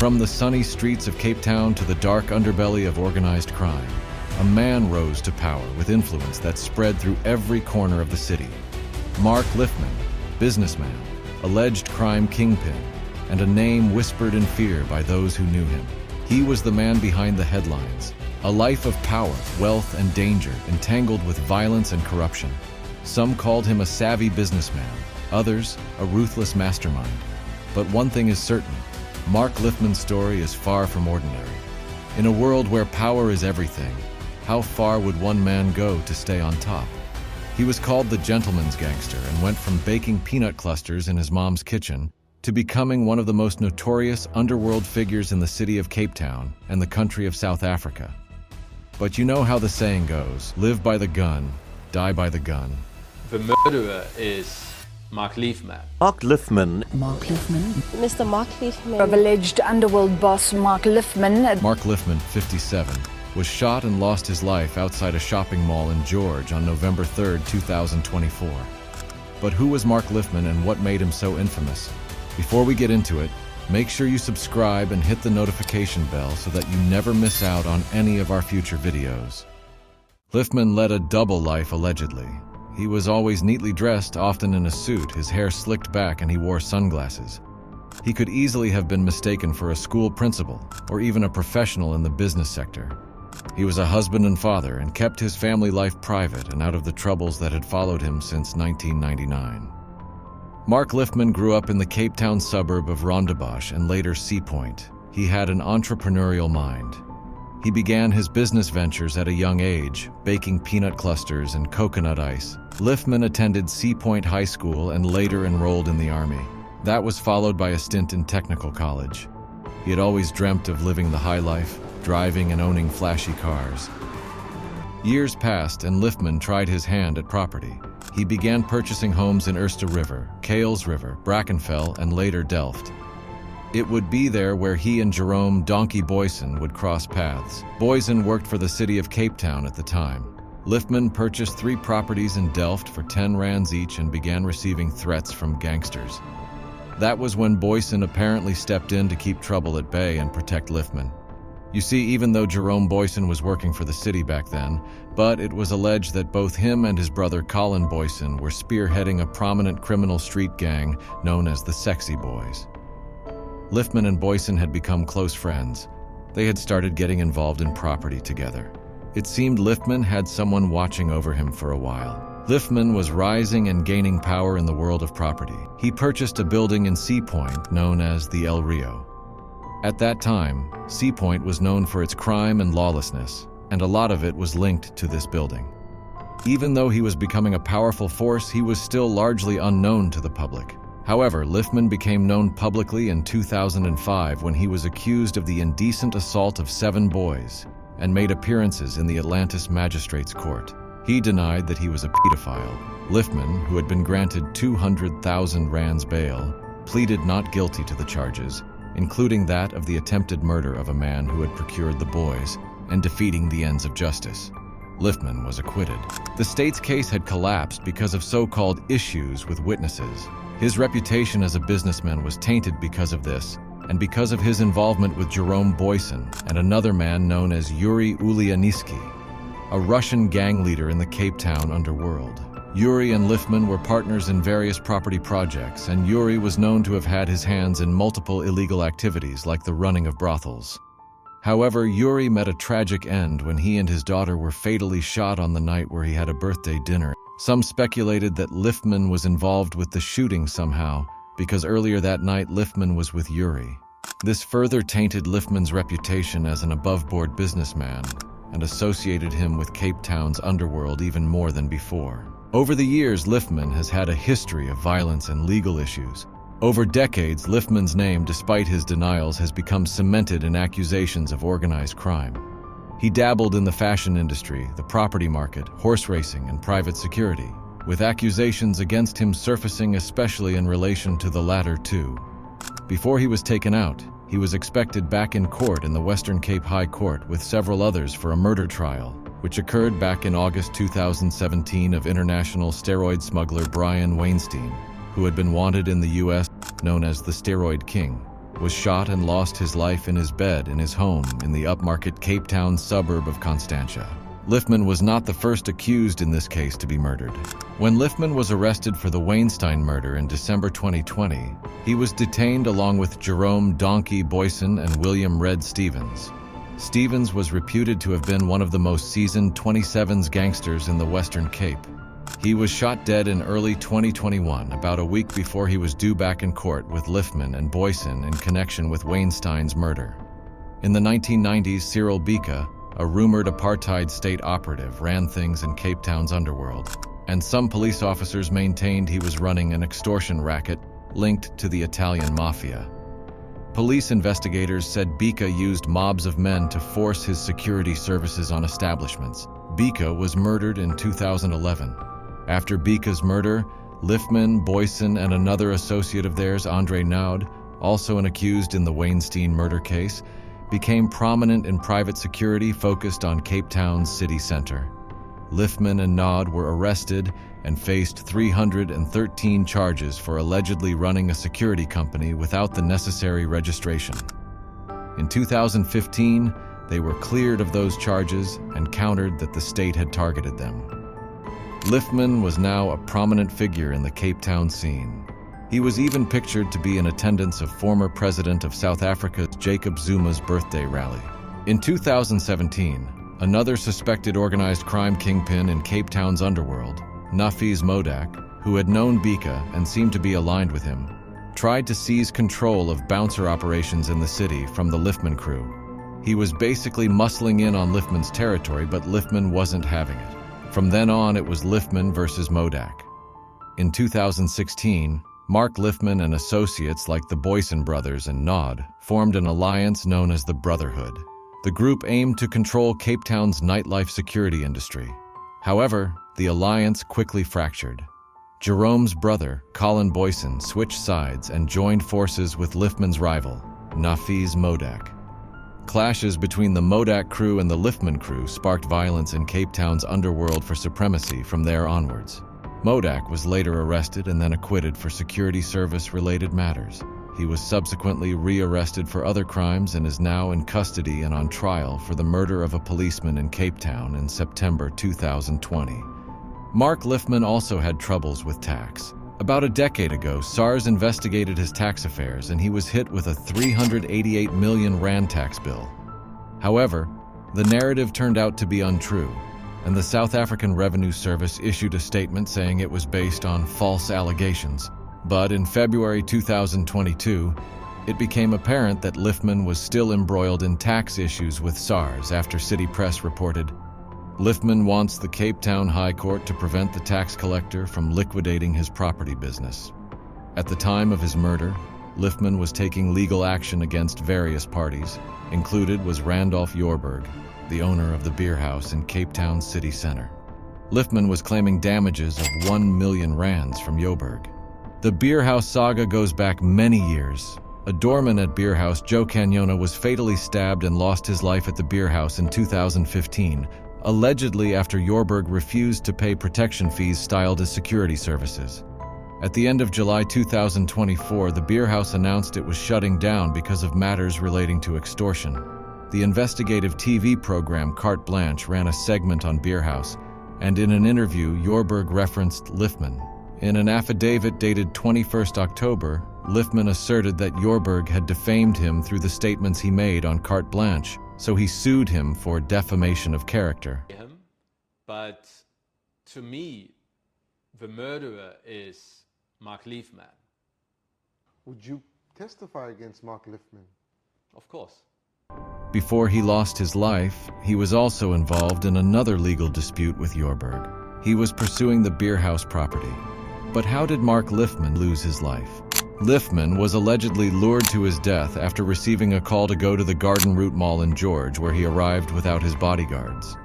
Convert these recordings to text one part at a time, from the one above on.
From the sunny streets of Cape Town to the dark underbelly of organized crime, a man rose to power with influence that spread through every corner of the city. Mark Lifman, businessman, alleged crime kingpin, and a name whispered in fear by those who knew him. He was the man behind the headlines, a life of power, wealth, and danger entangled with violence and corruption. Some called him a savvy businessman, others a ruthless mastermind. But one thing is certain, Mark Lifman's story is far from ordinary. In a world where power is everything, how far would one man go to stay on top? He was called the gentleman's gangster and went from baking peanut clusters in his mom's kitchen to becoming one of the most notorious underworld figures in the city of Cape Town and the country of South Africa. But you know how the saying goes, live by the gun, die by the gun. The murderer is Mark Lifman. Mark Lifman. Mark Lifman. Mr. Mark Lifman. Of alleged underworld boss Mark Lifman. Mark Lifman, 57, was shot and lost his life outside a shopping mall in George on November 3, 2024. But who was Mark Lifman and what made him so infamous? Before we get into it, make sure you subscribe and hit the notification bell so that you never miss out on any of our future videos. Lifman led a double life allegedly. He was always neatly dressed, often in a suit, his hair slicked back, and he wore sunglasses. He could easily have been mistaken for a school principal or even a professional in the business sector. He was a husband and father and kept his family life private and out of the troubles that had followed him since 1999. Mark Lifman grew up in the Cape Town suburb of Rondebosch and later Sea Point. He had an entrepreneurial mind. He began his business ventures at a young age, baking peanut clusters and coconut ice. Lifman attended Sea Point High School and later enrolled in the Army. That was followed by a stint in technical college. He had always dreamt of living the high life, driving and owning flashy cars. Years passed and Lifman tried his hand at property. He began purchasing homes in Erste River, Kales River, Brackenfell, and later Delft. It would be there where he and Jerome Donkie Booysen would cross paths. Booysen worked for the city of Cape Town at the time. Lifman purchased 3 properties in Delft for 10 rands each and began receiving threats from gangsters. That was when Booysen apparently stepped in to keep trouble at bay and protect Lifman. You see, even though Jerome Booysen was working for the city back then, but it was alleged that both him and his brother Colin Booysen were spearheading a prominent criminal street gang known as the Sexy Boys. Lifman and Booysen had become close friends. They had started getting involved in property together. It seemed Lifman had someone watching over him for a while. Lifman was rising and gaining power in the world of property. He purchased a building in Sea Point known as the El Rio. At that time, Sea Point was known for its crime and lawlessness, and a lot of it was linked to this building. Even though he was becoming a powerful force, he was still largely unknown to the public. However, Lifman became known publicly in 2005 when he was accused of the indecent assault of 7 boys and made appearances in the Atlantis Magistrates Court. He denied that he was a pedophile. Lifman, who had been granted 200,000 rands bail, pleaded not guilty to the charges, including that of the attempted murder of a man who had procured the boys and defeating the ends of justice. Lifman was acquitted. The state's case had collapsed because of so-called issues with witnesses. His reputation as a businessman was tainted because of this, and because of his involvement with Jerome Booysen and another man known as Yuri Ulianitsky, a Russian gang leader in the Cape Town underworld. Yuri and Lifman were partners in various property projects, and Yuri was known to have had his hands in multiple illegal activities like the running of brothels. However, Yuri met a tragic end when he and his daughter were fatally shot on the night where he had a birthday dinner. Some speculated that Lifman was involved with the shooting somehow, because earlier that night Lifman was with Yuri. This further tainted Lifman's reputation as an above-board businessman and associated him with Cape Town's underworld even more than before. Over the years, Lifman has had a history of violence and legal issues. Over decades, Lifman's name, despite his denials, has become cemented in accusations of organized crime. He dabbled in the fashion industry, the property market, horse racing, and private security, with accusations against him surfacing especially in relation to the latter two. Before he was taken out, he was expected back in court in the Western Cape High Court with several others for a murder trial, which occurred back in August 2017 of international steroid smuggler Brian Wainstein, who had been wanted in the U.S., known as the Steroid King. was shot and lost his life in his bed in his home in the upmarket Cape Town suburb of Constantia. Lifman was not the first accused in this case to be murdered. When Lifman was arrested for the Wainstein murder in December 2020, he was detained along with Jerome Donkie Booysen and William Red Stevens. Stevens was reputed to have been one of the most seasoned 27s gangsters in the Western Cape. He was shot dead in early 2021, about a week before he was due back in court with Lifman and Booysen in connection with Wainstein's murder. In the 1990s, Cyril Bika, a rumored apartheid state operative, ran things in Cape Town's underworld, and some police officers maintained he was running an extortion racket linked to the Italian mafia. Police investigators said Bika used mobs of men to force his security services on establishments. Bika was murdered in 2011. After Bika's murder, Lifman, Booysen, and another associate of theirs, Andre Naud, also an accused in the Wainstein murder case, became prominent in private security focused on Cape Town's city center. Lifman and Naud were arrested and faced 313 charges for allegedly running a security company without the necessary registration. In 2015, they were cleared of those charges and countered that the state had targeted them. Lifman was now a prominent figure in the Cape Town scene. He was even pictured to be in attendance of former President of South Africa Jacob Zuma's birthday rally. In 2017, another suspected organized crime kingpin in Cape Town's underworld, Nafiz Modack, who had known Bika and seemed to be aligned with him, tried to seize control of bouncer operations in the city from the Lifman crew. He was basically muscling in on Lifman's territory, but Lifman wasn't having it. From then on, it was Lifman versus Modack. In 2016, Mark Lifman and associates like the Booysen brothers and Naud formed an alliance known as the Brotherhood. The group aimed to control Cape Town's nightlife security industry. However, the alliance quickly fractured. Jerome's brother, Colin Booysen, switched sides and joined forces with Lifman's rival, Nafiz Modack. Clashes between the Modack crew and the Lifman crew sparked violence in Cape Town's underworld for supremacy from there onwards. Modack was later arrested and then acquitted for security service-related matters. He was subsequently re-arrested for other crimes and is now in custody and on trial for the murder of a policeman in Cape Town in September 2020. Mark Lifman also had troubles with tax. About a decade ago, SARS investigated his tax affairs and he was hit with a 388 million rand tax bill. However, the narrative turned out to be untrue, and the South African Revenue Service issued a statement saying it was based on false allegations. But in February 2022, it became apparent that Lifman was still embroiled in tax issues with SARS after City Press reported, Lifman wants the Cape Town High Court to prevent the tax collector from liquidating his property business. At the time of his murder, Lifman was taking legal action against various parties. Included was Randolph Joerberg, the owner of the beer house in Cape Town city center. Lifman was claiming damages of 1 million rands from Joerberg. The beer house saga goes back many years. A doorman at beer house, Joe Canyona, was fatally stabbed and lost his life at the beer house in 2015, allegedly after Joerberg refused to pay protection fees styled as security services. At the end of July 2024, the beer house announced it was shutting down because of matters relating to extortion. The investigative TV program Carte Blanche ran a segment on beer house, and in an interview, Joerberg referenced Lifman. In an affidavit dated 21st October, Lifman asserted that Joerberg had defamed him through the statements he made on Carte Blanche, so he sued him for defamation of character. But to me, the murderer is Mark Lifman. Would you testify against Mark Lifman? Of course. Before he lost his life, he was also involved in another legal dispute with Joerberg. He was pursuing the beer house property. But how did Mark Lifman lose his life? Lifman was allegedly lured to his death after receiving a call to go to the Garden Route Mall in George, where he arrived without his bodyguards.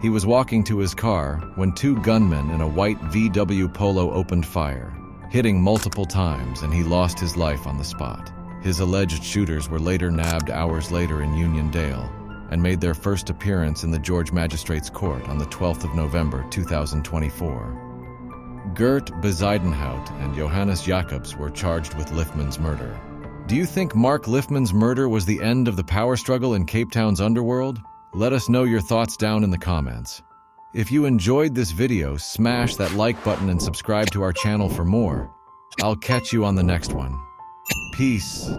He was walking to his car when two gunmen in a white VW Polo opened fire, hitting multiple times, and he lost his life on the spot. His alleged shooters were later nabbed hours later in Uniondale and made their first appearance in the George Magistrates Court on the 12th of November 2024. Gert Bezeidenhout and Johannes Jacobs were charged with Lifman's murder. Do you think Mark Lifman's murder was the end of the power struggle in Cape Town's underworld? Let us know your thoughts down in the comments. If you enjoyed this video, smash that like button and subscribe to our channel for more. I'll catch you on the next one. Peace.